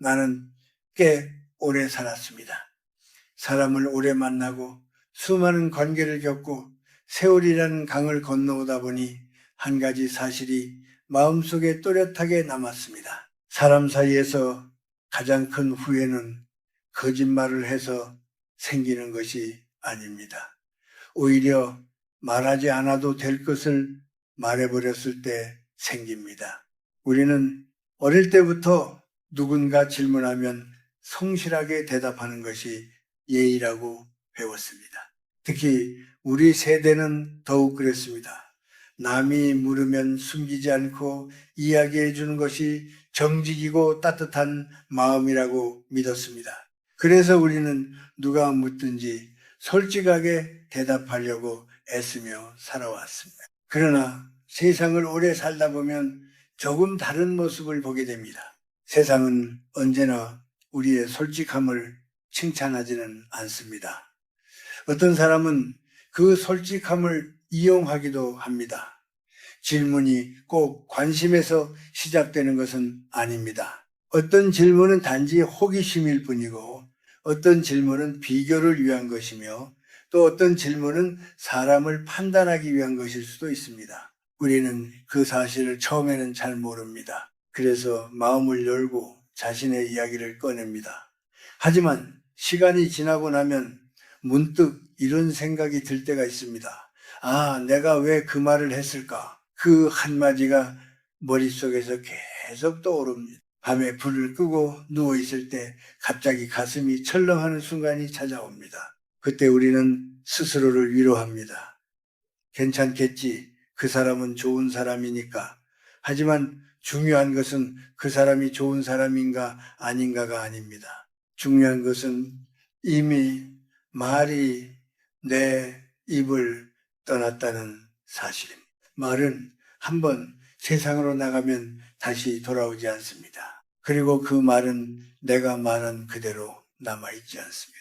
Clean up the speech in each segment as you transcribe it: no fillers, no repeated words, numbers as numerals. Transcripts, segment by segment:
나는 꽤 오래 살았습니다. 사람을 오래 만나고 수많은 관계를 겪고 세월이라는 강을 건너오다 보니 한 가지 사실이 마음속에 또렷하게 남았습니다. 사람 사이에서 가장 큰 후회는 거짓말을 해서 생기는 것이 아닙니다. 오히려 말하지 않아도 될 것을 말해버렸을 때 생깁니다. 우리는 어릴 때부터 누군가 질문하면 성실하게 대답하는 것이 예의라고 배웠습니다. 특히 우리 세대는 더욱 그랬습니다. 남이 물으면 숨기지 않고 이야기해 주는 것이 정직이고 따뜻한 마음이라고 믿었습니다. 그래서 우리는 누가 묻든지 솔직하게 대답하려고 애쓰며 살아왔습니다. 그러나 세상을 오래 살다 보면 조금 다른 모습을 보게 됩니다. 세상은 언제나 우리의 솔직함을 칭찬하지는 않습니다. 어떤 사람은 그 솔직함을 이용하기도 합니다. 질문이 꼭 관심에서 시작되는 것은 아닙니다. 어떤 질문은 단지 호기심일 뿐이고 어떤 질문은 비교를 위한 것이며 또 어떤 질문은 사람을 판단하기 위한 것일 수도 있습니다. 우리는 그 사실을 처음에는 잘 모릅니다. 그래서 마음을 열고 자신의 이야기를 꺼냅니다. 하지만 시간이 지나고 나면 문득 이런 생각이 들 때가 있습니다. 아, 내가 왜 그 말을 했을까? 그 한마디가 머릿속에서 계속 떠오릅니다. 밤에 불을 끄고 누워있을 때 갑자기 가슴이 철렁하는 순간이 찾아옵니다. 그때 우리는 스스로를 위로합니다. 괜찮겠지. 그 사람은 좋은 사람이니까. 하지만 중요한 것은 그 사람이 좋은 사람인가 아닌가가 아닙니다. 중요한 것은 이미 말이 내 입을 떠났다는 사실입니다. 말은 한번 세상으로 나가면 다시 돌아오지 않습니다. 그리고 그 말은 내가 말한 그대로 남아있지 않습니다.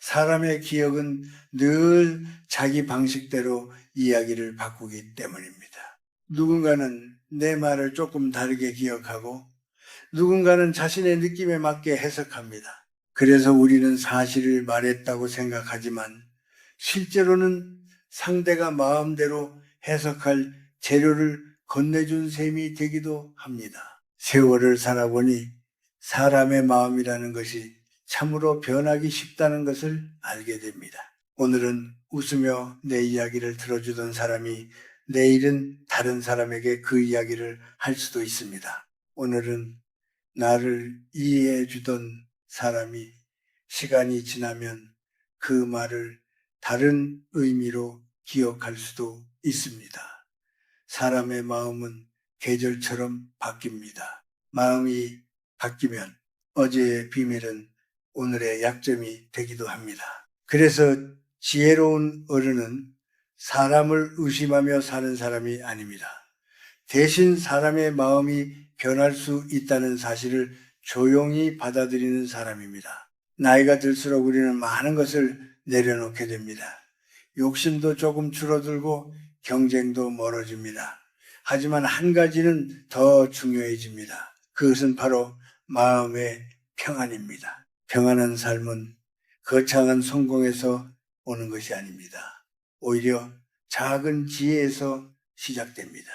사람의 기억은 늘 자기 방식대로 이야기를 바꾸기 때문입니다. 누군가는 내 말을 조금 다르게 기억하고 누군가는 자신의 느낌에 맞게 해석합니다. 그래서 우리는 사실을 말했다고 생각하지만 실제로는 상대가 마음대로 해석할 재료를 건네준 셈이 되기도 합니다. 세월을 살아보니 사람의 마음이라는 것이 참으로 변하기 쉽다는 것을 알게 됩니다. 오늘은 웃으며 내 이야기를 들어주던 사람이 내일은 다른 사람에게 그 이야기를 할 수도 있습니다. 오늘은 나를 이해해 주던 사람이 시간이 지나면 그 말을 다른 의미로 기억할 수도 있습니다. 사람의 마음은 계절처럼 바뀝니다. 마음이 바뀌면 어제의 비밀은 오늘의 약점이 되기도 합니다. 그래서 지혜로운 어른은 사람을 의심하며 사는 사람이 아닙니다. 대신 사람의 마음이 변할 수 있다는 사실을 조용히 받아들이는 사람입니다. 나이가 들수록 우리는 많은 것을 내려놓게 됩니다. 욕심도 조금 줄어들고 경쟁도 멀어집니다. 하지만 한 가지는 더 중요해집니다. 그것은 바로 마음의 평안입니다. 평안한 삶은 거창한 성공에서 오는 것이 아닙니다. 오히려 작은 지혜에서 시작됩니다.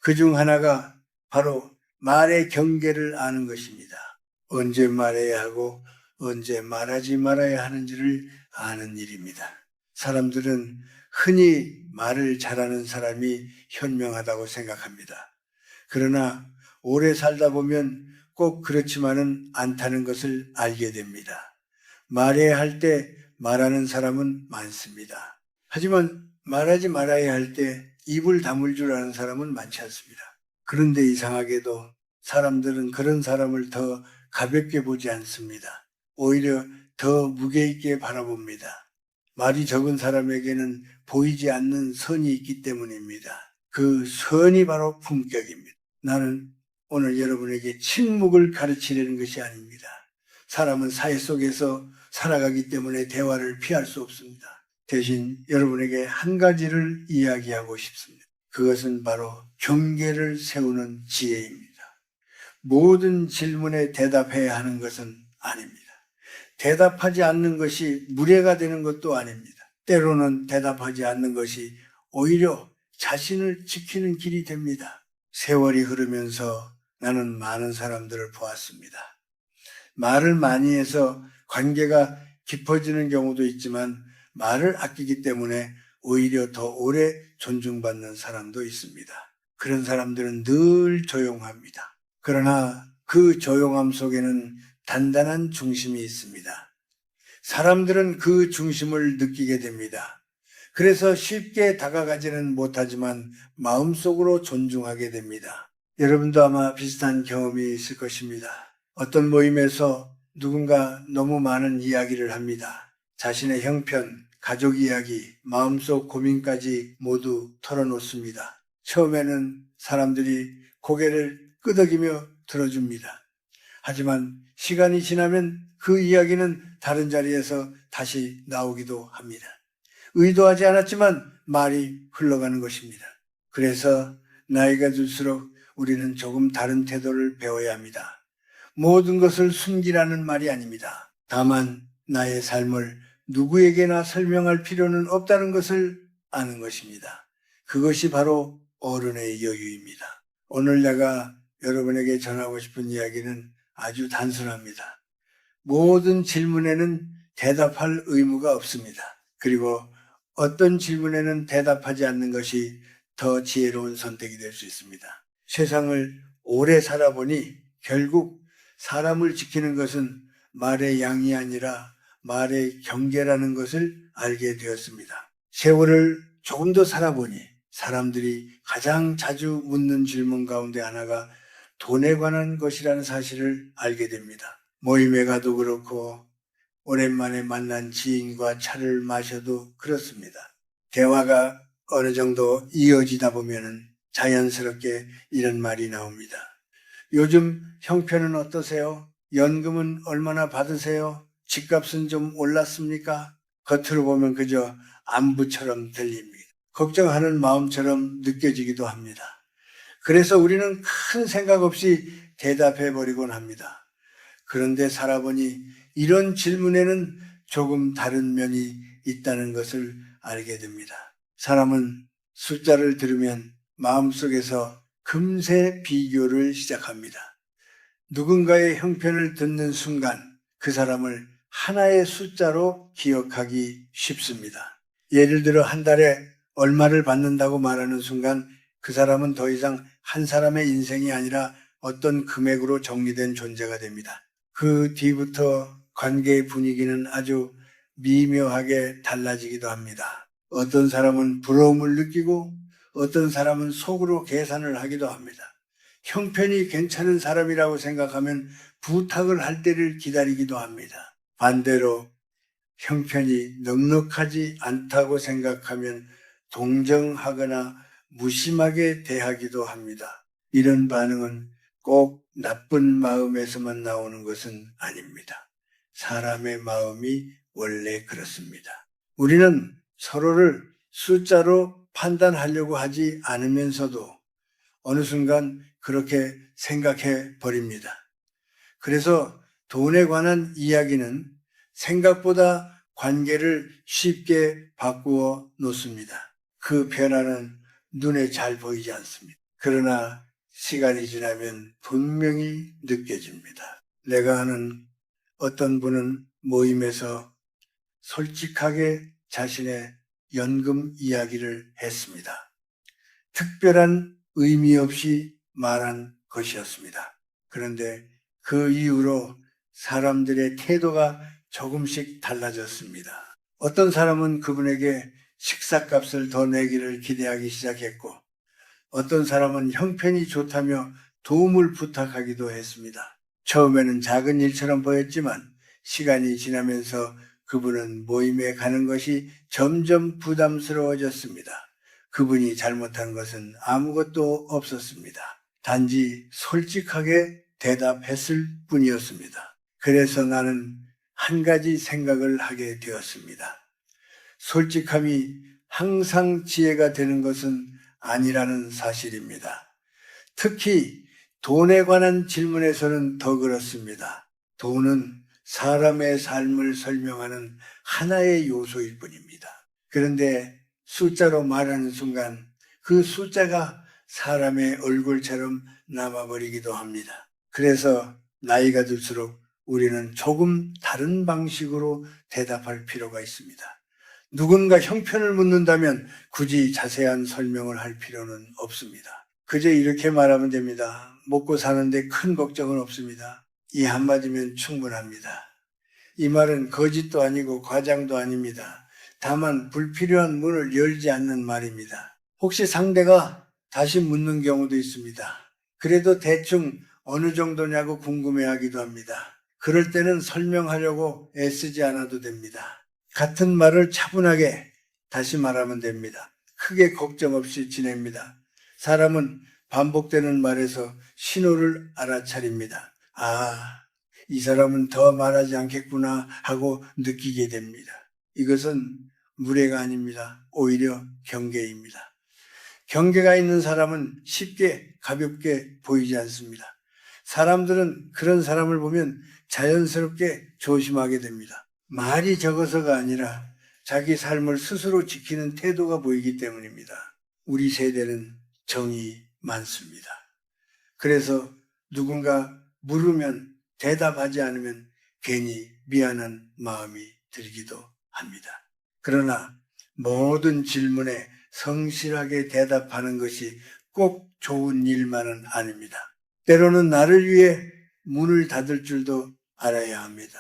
그중 하나가 바로 말의 경계를 아는 것입니다. 언제 말해야 하고 언제 말하지 말아야 하는지를 아는 일입니다. 사람들은 흔히 말을 잘하는 사람이 현명하다고 생각합니다. 그러나 오래 살다 보면 꼭 그렇지만은 않다는 것을 알게 됩니다. 말해야 할 때 말하는 사람은 많습니다. 하지만 말하지 말아야 할 때 입을 다물 줄 아는 사람은 많지 않습니다. 그런데 이상하게도 사람들은 그런 사람을 더 가볍게 보지 않습니다. 오히려 더 무게 있게 바라봅니다. 말이 적은 사람에게는 보이지 않는 선이 있기 때문입니다. 그 선이 바로 품격입니다. 나는 오늘 여러분에게 침묵을 가르치려는 것이 아닙니다. 사람은 사회 속에서 살아가기 때문에 대화를 피할 수 없습니다. 대신 여러분에게 한 가지를 이야기하고 싶습니다. 그것은 바로 경계를 세우는 지혜입니다. 모든 질문에 대답해야 하는 것은 아닙니다. 대답하지 않는 것이 무례가 되는 것도 아닙니다. 때로는 대답하지 않는 것이 오히려 자신을 지키는 길이 됩니다. 세월이 흐르면서 나는 많은 사람들을 보았습니다. 말을 많이 해서 관계가 깊어지는 경우도 있지만 말을 아끼기 때문에 오히려 더 오래 존중받는 사람도 있습니다. 그런 사람들은 늘 조용합니다. 그러나 그 조용함 속에는 단단한 중심이 있습니다. 사람들은 그 중심을 느끼게 됩니다. 그래서 쉽게 다가가지는 못하지만 마음속으로 존중하게 됩니다. 여러분도 아마 비슷한 경험이 있을 것입니다. 어떤 모임에서 누군가 너무 많은 이야기를 합니다. 자신의 형편, 가족 이야기, 마음속 고민까지 모두 털어놓습니다. 처음에는 사람들이 고개를 끄덕이며 들어줍니다. 하지만 시간이 지나면 그 이야기는 다른 자리에서 다시 나오기도 합니다. 의도하지 않았지만 말이 흘러가는 것입니다. 그래서 나이가 들수록 우리는 조금 다른 태도를 배워야 합니다. 모든 것을 숨기라는 말이 아닙니다. 다만 나의 삶을 누구에게나 설명할 필요는 없다는 것을 아는 것입니다. 그것이 바로 어른의 여유입니다. 오늘 내가 여러분에게 전하고 싶은 이야기는 아주 단순합니다. 모든 질문에는 대답할 의무가 없습니다. 그리고 어떤 질문에는 대답하지 않는 것이 더 지혜로운 선택이 될 수 있습니다. 세상을 오래 살아보니 결국 사람을 지키는 것은 말의 양이 아니라 말의 경계라는 것을 알게 되었습니다. 세월을 조금 더 살아보니 사람들이 가장 자주 묻는 질문 가운데 하나가 돈에 관한 것이라는 사실을 알게 됩니다. 모임에 가도 그렇고 오랜만에 만난 지인과 차를 마셔도 그렇습니다. 대화가 어느 정도 이어지다 보면 자연스럽게 이런 말이 나옵니다. 요즘 형편은 어떠세요? 연금은 얼마나 받으세요? 집값은 좀 올랐습니까? 겉으로 보면 그저 안부처럼 들립니다. 걱정하는 마음처럼 느껴지기도 합니다. 그래서 우리는 큰 생각 없이 대답해 버리곤 합니다. 그런데 살아보니 이런 질문에는 조금 다른 면이 있다는 것을 알게 됩니다. 사람은 숫자를 들으면 마음속에서 금세 비교를 시작합니다. 누군가의 형편을 듣는 순간 그 사람을 하나의 숫자로 기억하기 쉽습니다. 예를 들어 한 달에 얼마를 받는다고 말하는 순간 그 사람은 더 이상 한 사람의 인생이 아니라 어떤 금액으로 정리된 존재가 됩니다. 그 뒤부터 관계의 분위기는 아주 미묘하게 달라지기도 합니다. 어떤 사람은 부러움을 느끼고 어떤 사람은 속으로 계산을 하기도 합니다. 형편이 괜찮은 사람이라고 생각하면 부탁을 할 때를 기다리기도 합니다. 반대로 형편이 넉넉하지 않다고 생각하면 동정하거나 무심하게 대하기도 합니다. 이런 반응은 꼭 나쁜 마음에서만 나오는 것은 아닙니다. 사람의 마음이 원래 그렇습니다. 우리는 서로를 숫자로 판단하려고 하지 않으면서도 어느 순간 그렇게 생각해 버립니다. 그래서 돈에 관한 이야기는 생각보다 관계를 쉽게 바꾸어 놓습니다. 그 변화는 눈에 잘 보이지 않습니다. 그러나 시간이 지나면 분명히 느껴집니다. 내가 아는 어떤 분은 모임에서 솔직하게 자신의 연금 이야기를 했습니다. 특별한 의미 없이 말한 것이었습니다. 그런데 그 이후로 사람들의 태도가 조금씩 달라졌습니다. 어떤 사람은 그분에게 식사값을 더 내기를 기대하기 시작했고 어떤 사람은 형편이 좋다며 도움을 부탁하기도 했습니다. 처음에는 작은 일처럼 보였지만 시간이 지나면서 그분은 모임에 가는 것이 점점 부담스러워졌습니다. 그분이 잘못한 것은 아무것도 없었습니다. 단지 솔직하게 대답했을 뿐이었습니다. 그래서 나는 한 가지 생각을 하게 되었습니다. 솔직함이 항상 지혜가 되는 것은 아니라는 사실입니다. 특히 돈에 관한 질문에서는 더 그렇습니다. 돈은 사람의 삶을 설명하는 하나의 요소일 뿐입니다. 그런데 숫자로 말하는 순간 그 숫자가 사람의 얼굴처럼 남아버리기도 합니다. 그래서 나이가 들수록 우리는 조금 다른 방식으로 대답할 필요가 있습니다. 누군가 형편을 묻는다면 굳이 자세한 설명을 할 필요는 없습니다. 그저 이렇게 말하면 됩니다. 먹고 사는데 큰 걱정은 없습니다. 이 한마디면 충분합니다. 이 말은 거짓도 아니고 과장도 아닙니다. 다만 불필요한 문을 열지 않는 말입니다. 혹시 상대가 다시 묻는 경우도 있습니다. 그래도 대충 어느 정도냐고 궁금해하기도 합니다. 그럴 때는 설명하려고 애쓰지 않아도 됩니다. 같은 말을 차분하게 다시 말하면 됩니다. 크게 걱정 없이 지냅니다. 사람은 반복되는 말에서 신호를 알아차립니다. 아, 이 사람은 더 말하지 않겠구나 하고 느끼게 됩니다. 이것은 무례가 아닙니다. 오히려 경계입니다. 경계가 있는 사람은 쉽게 가볍게 보이지 않습니다. 사람들은 그런 사람을 보면 자연스럽게 조심하게 됩니다. 말이 적어서가 아니라 자기 삶을 스스로 지키는 태도가 보이기 때문입니다. 우리 세대는 정이 많습니다. 그래서 누군가 물으면 대답하지 않으면 괜히 미안한 마음이 들기도 합니다. 그러나 모든 질문에 성실하게 대답하는 것이 꼭 좋은 일만은 아닙니다. 때로는 나를 위해 문을 닫을 줄도 알아야 합니다.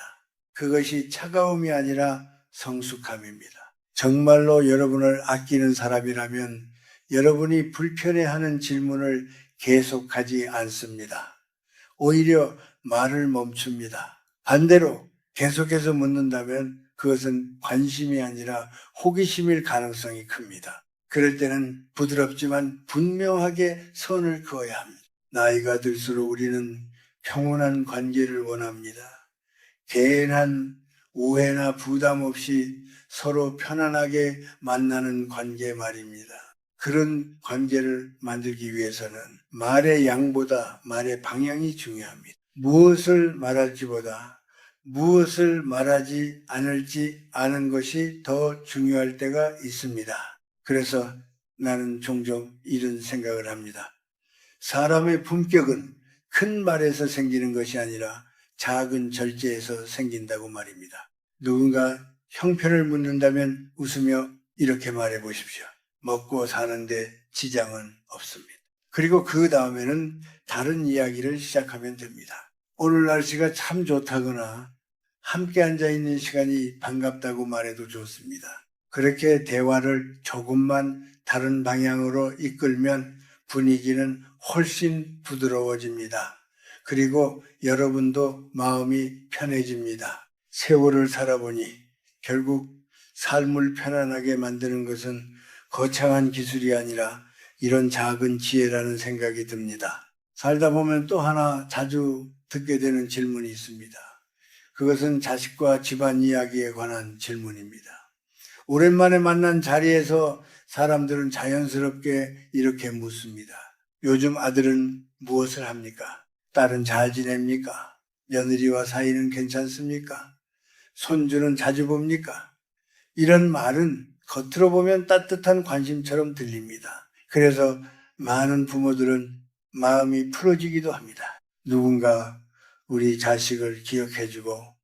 그것이 차가움이 아니라 성숙함입니다. 정말로 여러분을 아끼는 사람이라면 여러분이 불편해하는 질문을 계속하지 않습니다. 오히려 말을 멈춥니다. 반대로 계속해서 묻는다면 그것은 관심이 아니라 호기심일 가능성이 큽니다. 그럴 때는 부드럽지만 분명하게 선을 그어야 합니다. 나이가 들수록 우리는 평온한 관계를 원합니다. 개인한 오해나 부담 없이 서로 편안하게 만나는 관계 말입니다. 그런 관계를 만들기 위해서는 말의 양보다 말의 방향이 중요합니다. 무엇을 말할지보다 무엇을 말하지 않을지 아는 것이 더 중요할 때가 있습니다. 그래서 나는 종종 이런 생각을 합니다. 사람의 품격은 큰 말에서 생기는 것이 아니라 작은 절제에서 생긴다고 말입니다. 누군가 형편을 묻는다면 웃으며 이렇게 말해 보십시오. 먹고 사는데 지장은 없습니다. 그리고 그 다음에는 다른 이야기를 시작하면 됩니다. 오늘 날씨가 참 좋다거나 함께 앉아있는 시간이 반갑다고 말해도 좋습니다. 그렇게 대화를 조금만 다른 방향으로 이끌면 분위기는 훨씬 부드러워집니다. 그리고 여러분도 마음이 편해집니다. 세월을 살아보니 결국 삶을 편안하게 만드는 것은 거창한 기술이 아니라 이런 작은 지혜라는 생각이 듭니다. 살다 보면 또 하나 자주 듣게 되는 질문이 있습니다. 그것은 자식과 집안 이야기에 관한 질문입니다. 오랜만에 만난 자리에서 사람들은 자연스럽게 이렇게 묻습니다. 요즘 아들은 무엇을 합니까? 딸은 잘 지냅니까? 며느리와 사이는 괜찮습니까? 손주는 자주 봅니까? 이런 말은 겉으로 보면 따뜻한 관심처럼 들립니다. 그래서 많은 부모들은 마음이 풀어지기도 합니다. 누군가 우리 자식을 기억해주고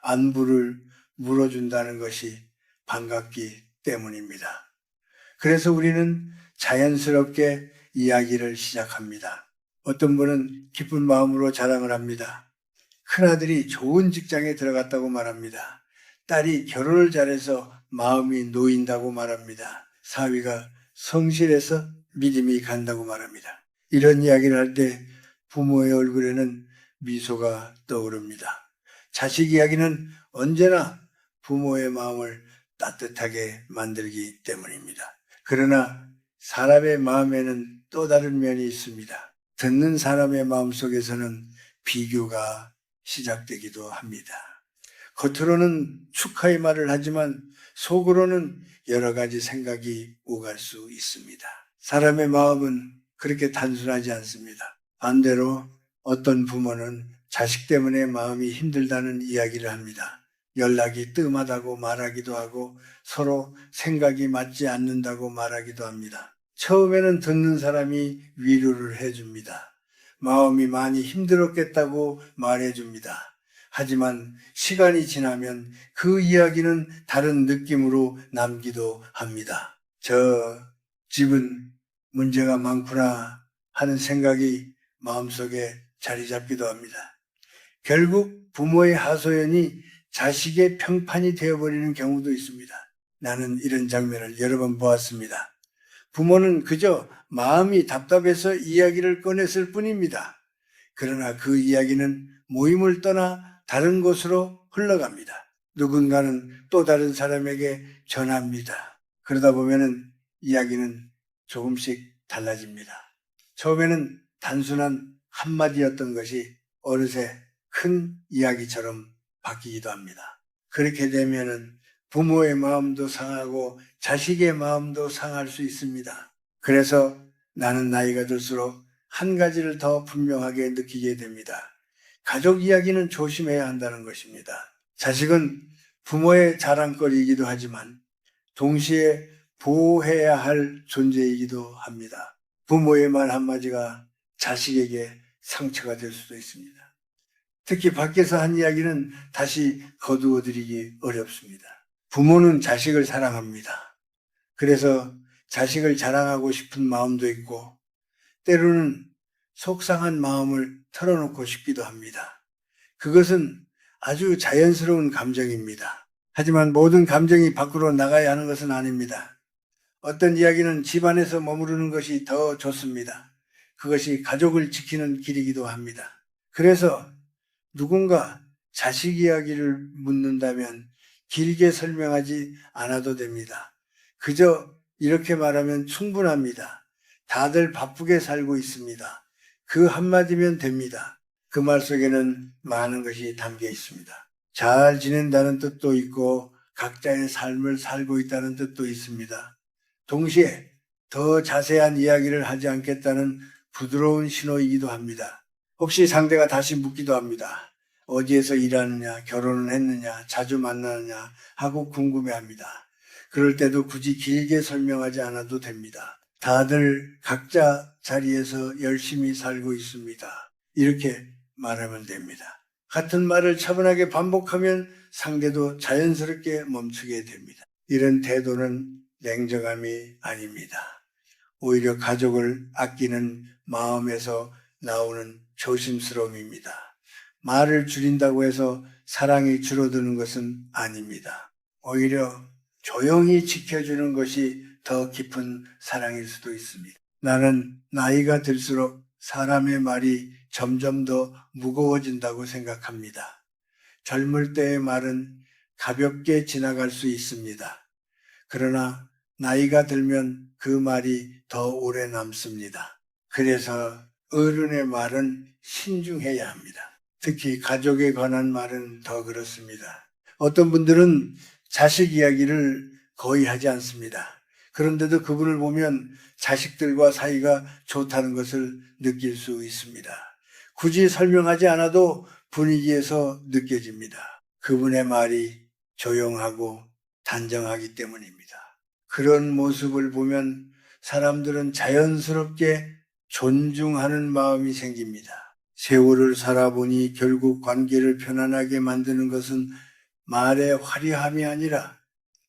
안부를 물어준다는 것이 반갑기 때문입니다. 그래서 우리는 자연스럽게 이야기를 시작합니다. 어떤 분은 기쁜 마음으로 자랑을 합니다. 큰아들이 좋은 직장에 들어갔다고 말합니다. 딸이 결혼을 잘해서 마음이 놓인다고 말합니다. 사위가 성실해서 믿음이 간다고 말합니다. 이런 이야기를 할 때 부모의 얼굴에는 미소가 떠오릅니다. 자식 이야기는 언제나 부모의 마음을 따뜻하게 만들기 때문입니다. 그러나 사람의 마음에는 또 다른 면이 있습니다. 듣는 사람의 마음속에서는 비교가 시작되기도 합니다. 겉으로는 축하의 말을 하지만 속으로는 여러 가지 생각이 오갈 수 있습니다. 사람의 마음은 그렇게 단순하지 않습니다. 반대로 어떤 부모는 자식 때문에 마음이 힘들다는 이야기를 합니다. 연락이 뜸하다고 말하기도 하고 서로 생각이 맞지 않는다고 말하기도 합니다. 처음에는 듣는 사람이 위로를 해줍니다. 마음이 많이 힘들었겠다고 말해줍니다. 하지만 시간이 지나면 그 이야기는 다른 느낌으로 남기도 합니다. 저 집은 문제가 많구나 하는 생각이 마음속에 자리 잡기도 합니다. 결국 부모의 하소연이 자식의 평판이 되어버리는 경우도 있습니다. 나는 이런 장면을 여러 번 보았습니다. 부모는 그저 마음이 답답해서 이야기를 꺼냈을 뿐입니다. 그러나 그 이야기는 모임을 떠나 다른 곳으로 흘러갑니다. 누군가는 또 다른 사람에게 전합니다. 그러다 보면은 이야기는 조금씩 달라집니다. 처음에는 단순한 한마디였던 것이 어느새 큰 이야기처럼 바뀌기도 합니다. 그렇게 되면은 부모의 마음도 상하고 자식의 마음도 상할 수 있습니다. 그래서 나는 나이가 들수록 한 가지를 더 분명하게 느끼게 됩니다. 가족 이야기는 조심해야 한다는 것입니다. 자식은 부모의 자랑거리이기도 하지만 동시에 보호해야 할 존재이기도 합니다. 부모의 말 한마디가 자식에게 상처가 될 수도 있습니다. 특히 밖에서 한 이야기는 다시 거두어들이기 어렵습니다. 부모는 자식을 사랑합니다. 그래서 자식을 자랑하고 싶은 마음도 있고 때로는 속상한 마음을 털어놓고 싶기도 합니다. 그것은 아주 자연스러운 감정입니다. 하지만 모든 감정이 밖으로 나가야 하는 것은 아닙니다. 어떤 이야기는 집안에서 머무르는 것이 더 좋습니다. 그것이 가족을 지키는 길이기도 합니다. 그래서 누군가 자식 이야기를 묻는다면 길게 설명하지 않아도 됩니다. 그저 이렇게 말하면 충분합니다. 다들 바쁘게 살고 있습니다. 그 한마디면 됩니다. 그 말 속에는 많은 것이 담겨 있습니다. 잘 지낸다는 뜻도 있고 각자의 삶을 살고 있다는 뜻도 있습니다. 동시에 더 자세한 이야기를 하지 않겠다는 부드러운 신호이기도 합니다. 혹시 상대가 다시 묻기도 합니다. 어디에서 일하느냐, 결혼을 했느냐, 자주 만나느냐 하고 궁금해합니다. 그럴 때도 굳이 길게 설명하지 않아도 됩니다. 다들 각자 자리에서 열심히 살고 있습니다. 이렇게 말하면 됩니다. 같은 말을 차분하게 반복하면 상대도 자연스럽게 멈추게 됩니다. 이런 태도는 냉정함이 아닙니다. 오히려 가족을 아끼는 마음에서 나오는 조심스러움입니다. 말을 줄인다고 해서 사랑이 줄어드는 것은 아닙니다. 오히려 조용히 지켜주는 것이 더 깊은 사랑일 수도 있습니다. 나는 나이가 들수록 사람의 말이 점점 더 무거워진다고 생각합니다. 젊을 때의 말은 가볍게 지나갈 수 있습니다. 그러나 나이가 들면 그 말이 더 오래 남습니다. 그래서 어른의 말은 신중해야 합니다. 특히 가족에 관한 말은 더 그렇습니다. 어떤 분들은 자식 이야기를 거의 하지 않습니다. 그런데도 그분을 보면 자식들과 사이가 좋다는 것을 느낄 수 있습니다. 굳이 설명하지 않아도 분위기에서 느껴집니다. 그분의 말이 조용하고 단정하기 때문입니다. 그런 모습을 보면 사람들은 자연스럽게 존중하는 마음이 생깁니다. 세월을 살아보니 결국 관계를 편안하게 만드는 것은 말의 화려함이 아니라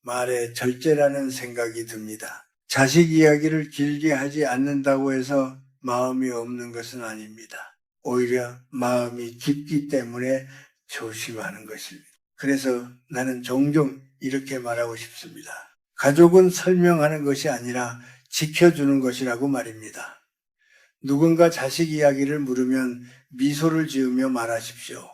말의 절제라는 생각이 듭니다. 자식 이야기를 길게 하지 않는다고 해서 마음이 없는 것은 아닙니다. 오히려 마음이 깊기 때문에 조심하는 것입니다. 그래서 나는 종종 이렇게 말하고 싶습니다. 가족은 설명하는 것이 아니라 지켜주는 것이라고 말입니다. 누군가 자식 이야기를 물으면 미소를 지으며 말하십시오.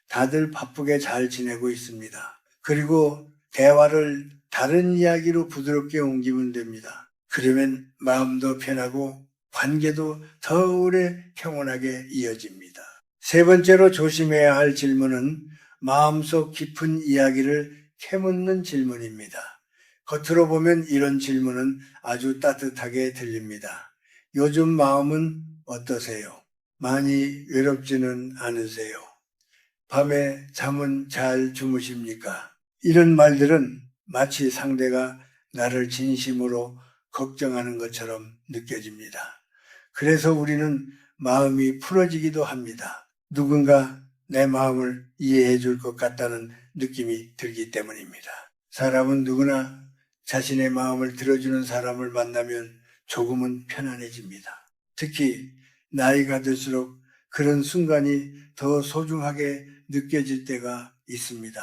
다들 바쁘게 잘 지내고 있습니다. 그리고 대화를 다른 이야기로 부드럽게 옮기면 됩니다. 그러면 마음도 편하고 관계도 더 오래 평온하게 이어집니다. 세 번째로 조심해야 할 질문은 마음속 깊은 이야기를 캐묻는 질문입니다. 겉으로 보면 이런 질문은 아주 따뜻하게 들립니다. 요즘 마음은 어떠세요? 많이 외롭지는 않으세요? 밤에 잠은 잘 주무십니까? 이런 말들은 마치 상대가 나를 진심으로 걱정하는 것처럼 느껴집니다. 그래서 우리는 마음이 풀어지기도 합니다. 누군가 내 마음을 이해해 줄 것 같다는 느낌이 들기 때문입니다. 사람은 누구나 자신의 마음을 들어주는 사람을 만나면 조금은 편안해집니다. 특히 나이가 들수록 그런 순간이 더 소중하게 느껴질 때가 있습니다.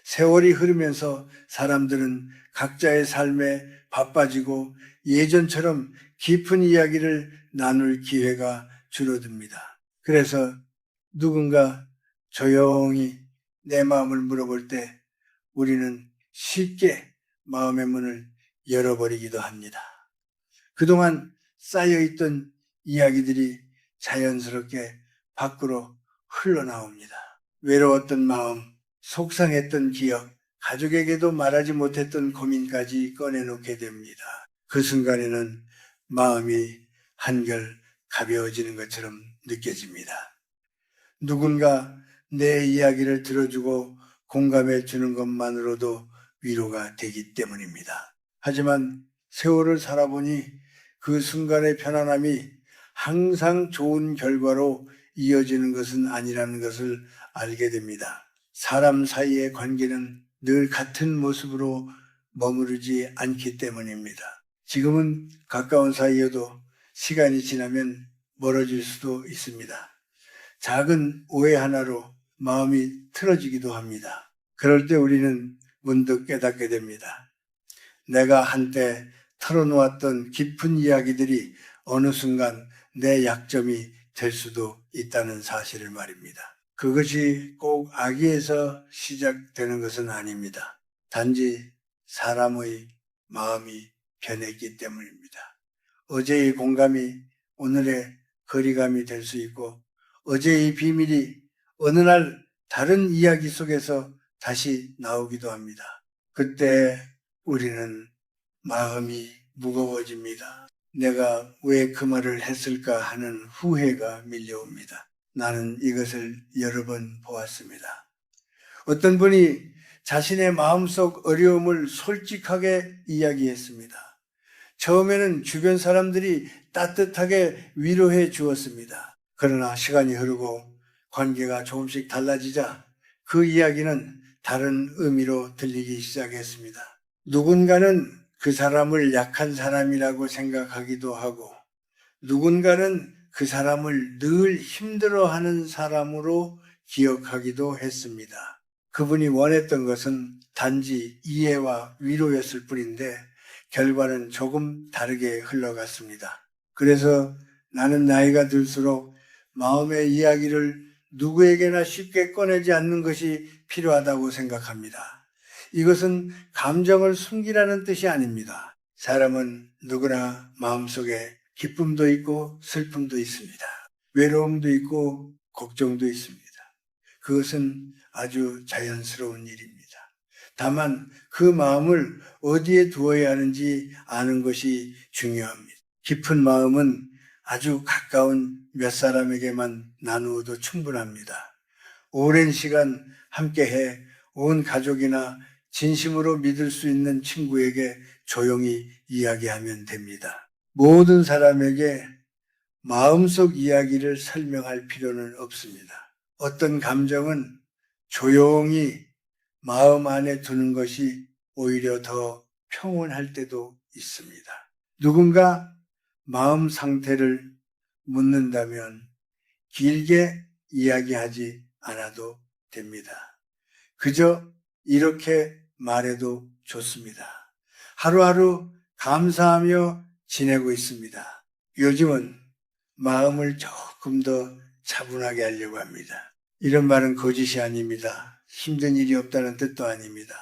세월이 흐르면서 사람들은 각자의 삶에 바빠지고 예전처럼 깊은 이야기를 나눌 기회가 줄어듭니다. 그래서 누군가 조용히 내 마음을 물어볼 때 우리는 쉽게 마음의 문을 열어버리기도 합니다. 그동안 쌓여있던 이야기들이 자연스럽게 밖으로 흘러나옵니다. 외로웠던 마음, 속상했던 기억, 가족에게도 말하지 못했던 고민까지 꺼내놓게 됩니다. 그 순간에는 마음이 한결 가벼워지는 것처럼 느껴집니다. 누군가 내 이야기를 들어주고 공감해 주는 것만으로도 위로가 되기 때문입니다. 하지만 세월을 살아보니 그 순간의 편안함이 항상 좋은 결과로 이어지는 것은 아니라는 것을 알게 됩니다. 사람 사이의 관계는 늘 같은 모습으로 머무르지 않기 때문입니다. 지금은 가까운 사이여도 시간이 지나면 멀어질 수도 있습니다. 작은 오해 하나로 마음이 틀어지기도 합니다. 그럴 때 우리는 문득 깨닫게 됩니다. 내가 한때 털어놓았던 깊은 이야기들이 어느 순간 내 약점이 될 수도 있다는 사실을 말입니다. 그것이 꼭 악의에서 시작되는 것은 아닙니다. 단지 사람의 마음이 변했기 때문입니다. 어제의 공감이 오늘의 거리감이 될 수 있고 어제의 비밀이 어느 날 다른 이야기 속에서 다시 나오기도 합니다. 그때 우리는 마음이 무거워집니다. 내가 왜 그 말을 했을까 하는 후회가 밀려옵니다. 나는 이것을 여러 번 보았습니다. 어떤 분이 자신의 마음속 어려움을 솔직하게 이야기했습니다. 처음에는 주변 사람들이 따뜻하게 위로해 주었습니다. 그러나 시간이 흐르고 관계가 조금씩 달라지자 그 이야기는 다른 의미로 들리기 시작했습니다. 누군가는 그 사람을 약한 사람이라고 생각하기도 하고 누군가는 그 사람을 늘 힘들어하는 사람으로 기억하기도 했습니다. 그분이 원했던 것은 단지 이해와 위로였을 뿐인데 결과는 조금 다르게 흘러갔습니다. 그래서 나는 나이가 들수록 마음의 이야기를 누구에게나 쉽게 꺼내지 않는 것이 필요하다고 생각합니다. 이것은 감정을 숨기라는 뜻이 아닙니다. 사람은 누구나 마음속에 기쁨도 있고 슬픔도 있습니다. 외로움도 있고 걱정도 있습니다. 그것은 아주 자연스러운 일입니다. 다만 그 마음을 어디에 두어야 하는지 아는 것이 중요합니다. 깊은 마음은 아주 가까운 몇 사람에게만 나누어도 충분합니다. 오랜 시간 함께해 온 가족이나 진심으로 믿을 수 있는 친구에게 조용히 이야기하면 됩니다. 모든 사람에게 마음속 이야기를 설명할 필요는 없습니다. 어떤 감정은 조용히 마음 안에 두는 것이 오히려 더 평온할 때도 있습니다. 누군가 마음 상태를 묻는다면 길게 이야기하지 않아도 됩니다. 그저 이렇게 말해도 좋습니다. 하루하루 감사하며 지내고 있습니다. 요즘은 마음을 조금 더 차분하게 하려고 합니다. 이런 말은 거짓이 아닙니다. 힘든 일이 없다는 뜻도 아닙니다.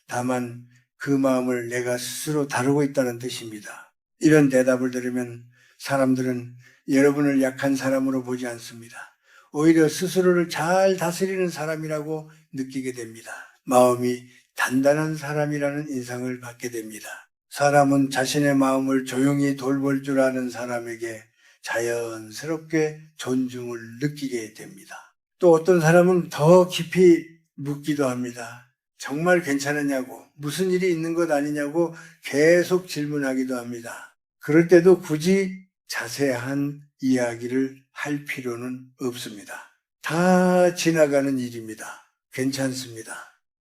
다만 그 마음을 내가 스스로 다루고 있다는 뜻입니다. 이런 대답을 들으면 사람들은 여러분을 약한 사람으로 보지 않습니다. 오히려 스스로를 잘 다스리는 사람이라고 느끼게 됩니다. 마음이 단단한 사람이라는 인상을 받게 됩니다. 사람은 자신의 마음을 조용히 돌볼 줄 아는 사람에게 자연스럽게 존중을 느끼게 됩니다. 또 어떤 사람은 더 깊이 묻기도 합니다. 정말 괜찮으냐고, 무슨 일이 있는 것 아니냐고 계속 질문하기도 합니다. 그럴 때도 굳이 자세한 이야기를 할 필요는 없습니다. 다 지나가는 일입니다. 괜찮습니다.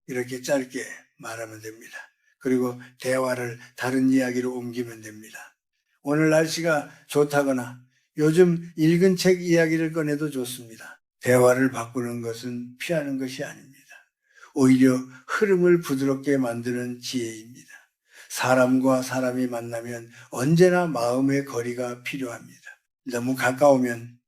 이렇게 짧게 말하면 됩니다. 그리고 대화를 다른 이야기로 옮기면 됩니다. 오늘 날씨가 좋다거나 요즘 읽은 책 이야기를 꺼내도 좋습니다. 대화를 바꾸는 것은 피하는 것이 아닙니다. 오히려 흐름을 부드럽게 만드는 지혜입니다. 사람과 사람이 만나면 언제나 마음의 거리가 필요합니다. 너무 가까우면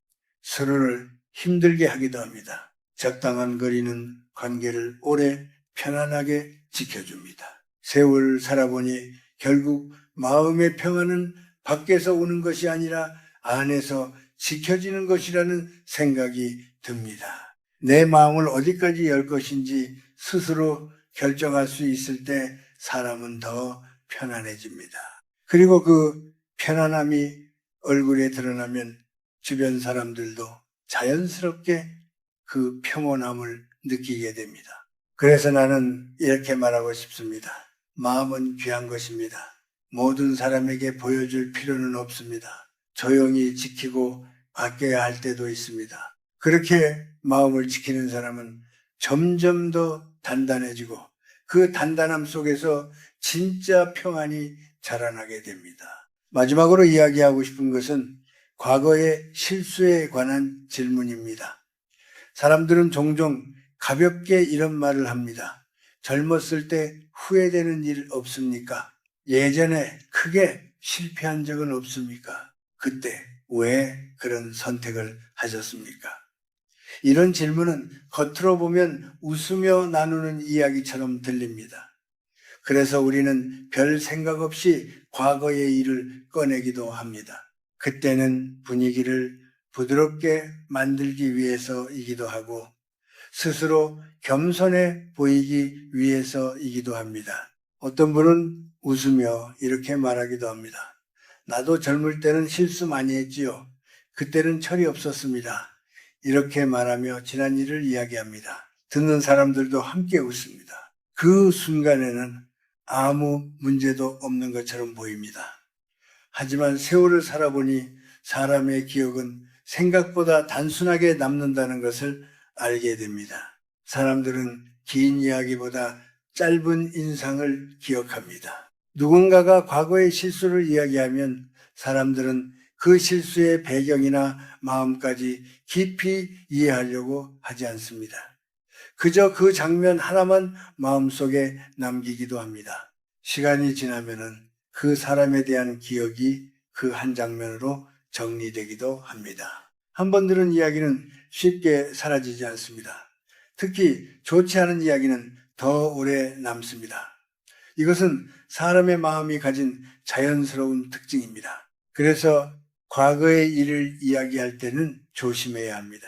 서로를 힘들게 하기도 합니다. 적당한 거리는 관계를 오래 편안하게 지켜줍니다. 세월 살아보니 결국 마음의 평안은 밖에서 오는 것이 아니라 안에서 지켜지는 것이라는 생각이 듭니다. 내 마음을 어디까지 열 것인지 스스로 결정할 수 있을 때 사람은 더 편안해집니다. 그리고 그 편안함이 얼굴에 드러나면 주변 사람들도 자연스럽게 그 평온함을 느끼게 됩니다. 그래서 나는 이렇게 말하고 싶습니다. 마음은 귀한 것입니다. 모든 사람에게 보여줄 필요는 없습니다. 조용히 지키고 아껴야 할 때도 있습니다. 그렇게 마음을 지키는 사람은 점점 더 단단해지고 그 단단함 속에서 진짜 평안이 자라나게 됩니다. 마지막으로 이야기하고 싶은 것은 과거의 실수에 관한 질문입니다. 사람들은 종종 가볍게 이런 말을 합니다. 젊었을 때 후회되는 일 없습니까? 예전에 크게 실패한 적은 없습니까? 그때 왜 그런 선택을 하셨습니까? 이런 질문은 겉으로 보면 웃으며 나누는 이야기처럼 들립니다. 그래서 우리는 별 생각 없이 과거의 일을 꺼내기도 합니다. 그때는 분위기를 부드럽게 만들기 위해서이기도 하고 스스로 겸손해 보이기 위해서이기도 합니다. 어떤 분은 웃으며 이렇게 말하기도 합니다. 나도 젊을 때는 실수 많이 했지요. 그때는 철이 없었습니다. 이렇게 말하며 지난 일을 이야기합니다. 듣는 사람들도 함께 웃습니다. 그 순간에는 아무 문제도 없는 것처럼 보입니다. 하지만 세월을 살아보니 사람의 기억은 생각보다 단순하게 남는다는 것을 알게 됩니다. 사람들은 긴 이야기보다 짧은 인상을 기억합니다. 누군가가 과거의 실수를 이야기하면 사람들은 그 실수의 배경이나 마음까지 깊이 이해하려고 하지 않습니다. 그저 그 장면 하나만 마음속에 남기기도 합니다. 시간이 지나면은 그 사람에 대한 기억이 그 한 장면으로 정리되기도 합니다. 한 번 들은 이야기는 쉽게 사라지지 않습니다. 특히 좋지 않은 이야기는 더 오래 남습니다. 이것은 사람의 마음이 가진 자연스러운 특징입니다. 그래서 과거의 일을 이야기할 때는 조심해야 합니다.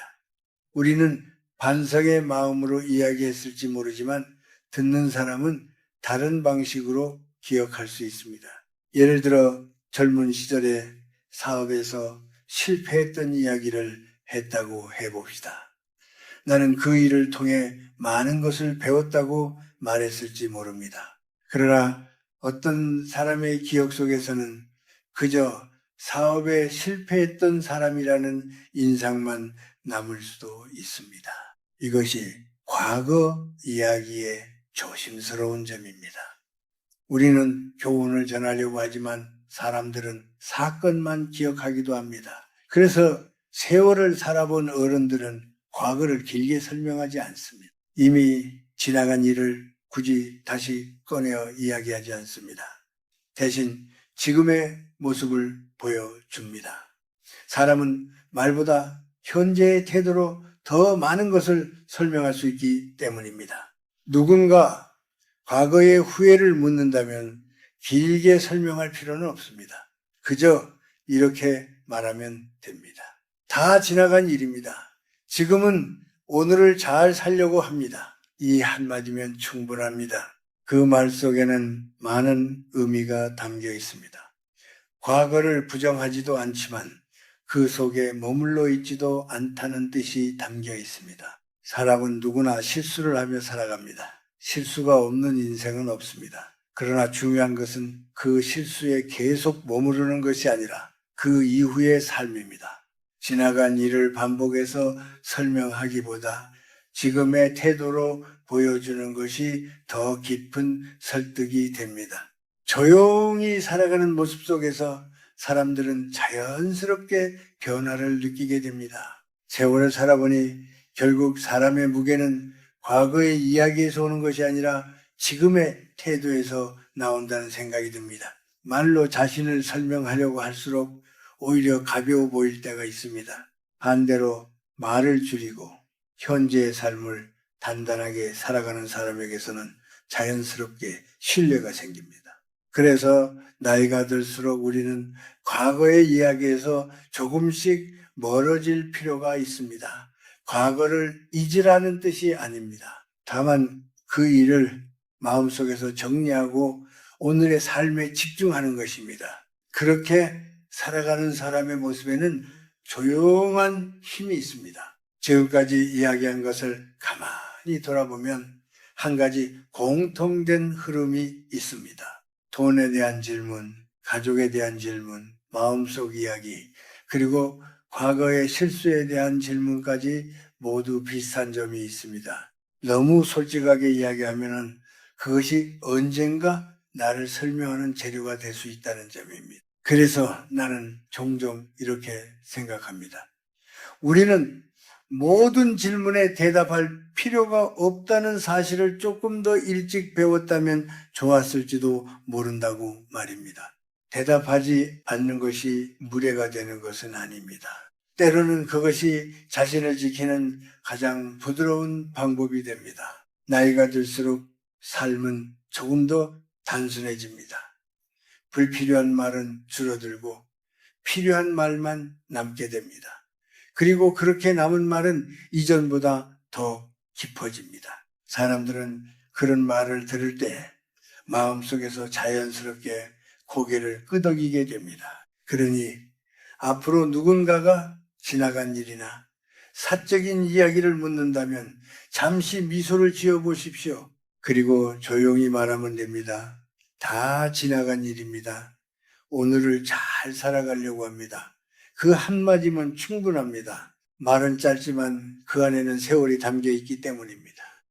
우리는 반성의 마음으로 이야기했을지 모르지만 듣는 사람은 다른 방식으로 기억할 수 있습니다. 예를 들어 젊은 시절에 사업에서 실패했던 이야기를 했다고 해봅시다. 나는 그 일을 통해 많은 것을 배웠다고 말했을지 모릅니다. 그러나 어떤 사람의 기억 속에서는 그저 사업에 실패했던 사람이라는 인상만 남을 수도 있습니다. 이것이 과거 이야기의 조심스러운 점입니다. 우리는 교훈을 전하려고 하지만 사람들은 사건만 기억하기도 합니다. 그래서 세월을 살아본 어른들은 과거를 길게 설명하지 않습니다. 이미 지나간 일을 굳이 다시 꺼내어 이야기하지 않습니다. 대신 지금의 모습을 보여줍니다. 사람은 말보다 현재의 태도로 더 많은 것을 설명할 수 있기 때문입니다. 누군가 과거의 후회를 묻는다면 길게 설명할 필요는 없습니다. 그저 이렇게 말하면 됩니다. 다 지나간 일입니다. 지금은 오늘을 잘 살려고 합니다. 이 한마디면 충분합니다. 그 말 속에는 많은 의미가 담겨 있습니다. 과거를 부정하지도 않지만 그 속에 머물러 있지도 않다는 뜻이 담겨 있습니다. 사람은 누구나 실수를 하며 살아갑니다. 실수가 없는 인생은 없습니다. 그러나 중요한 것은 그 실수에 계속 머무르는 것이 아니라 그 이후의 삶입니다. 지나간 일을 반복해서 설명하기보다 지금의 태도로 보여주는 것이 더 깊은 설득이 됩니다. 조용히 살아가는 모습 속에서 사람들은 자연스럽게 변화를 느끼게 됩니다. 세월을 살아보니 결국 사람의 무게는 과거의 이야기에서 오는 것이 아니라 지금의 태도에서 나온다는 생각이 듭니다. 말로 자신을 설명하려고 할수록 오히려 가벼워 보일 때가 있습니다. 반대로 말을 줄이고 현재의 삶을 단단하게 살아가는 사람에게서는 자연스럽게 신뢰가 생깁니다. 그래서 나이가 들수록 우리는 과거의 이야기에서 조금씩 멀어질 필요가 있습니다. 과거를 잊으라는 뜻이 아닙니다. 다만 그 일을 마음속에서 정리하고 오늘의 삶에 집중하는 것입니다. 그렇게 살아가는 사람의 모습에는 조용한 힘이 있습니다. 지금까지 이야기한 것을 가만히 돌아보면 한 가지 공통된 흐름이 있습니다. 돈에 대한 질문, 가족에 대한 질문, 마음속 이야기, 그리고 과거의 실수에 대한 질문까지 모두 비슷한 점이 있습니다. 너무 솔직하게 이야기하면 그것이 언젠가 나를 설명하는 재료가 될 수 있다는 점입니다. 그래서 나는 종종 이렇게 생각합니다. 우리는 모든 질문에 대답할 필요가 없다는 사실을 조금 더 일찍 배웠다면 좋았을지도 모른다고 말입니다. 대답하지 않는 것이 무례가 되는 것은 아닙니다. 때로는 그것이 자신을 지키는 가장 부드러운 방법이 됩니다. 나이가 들수록 삶은 조금 더 단순해집니다. 불필요한 말은 줄어들고 필요한 말만 남게 됩니다. 그리고 그렇게 남은 말은 이전보다 더 깊어집니다. 사람들은 그런 말을 들을 때 마음속에서 자연스럽게 고개를 끄덕이게 됩니다. 그러니 앞으로 누군가가 지나간 일이나 사적인 이야기를 묻는다면 잠시 미소를 지어 보십시오. 그리고 조용히 말하면 됩니다. 다 지나간 일입니다. 오늘을 잘 살아가려고 합니다. 그 한마디면 충분합니다. 말은 짧지만 그 안에는 세월이 담겨 있기 때문입니다.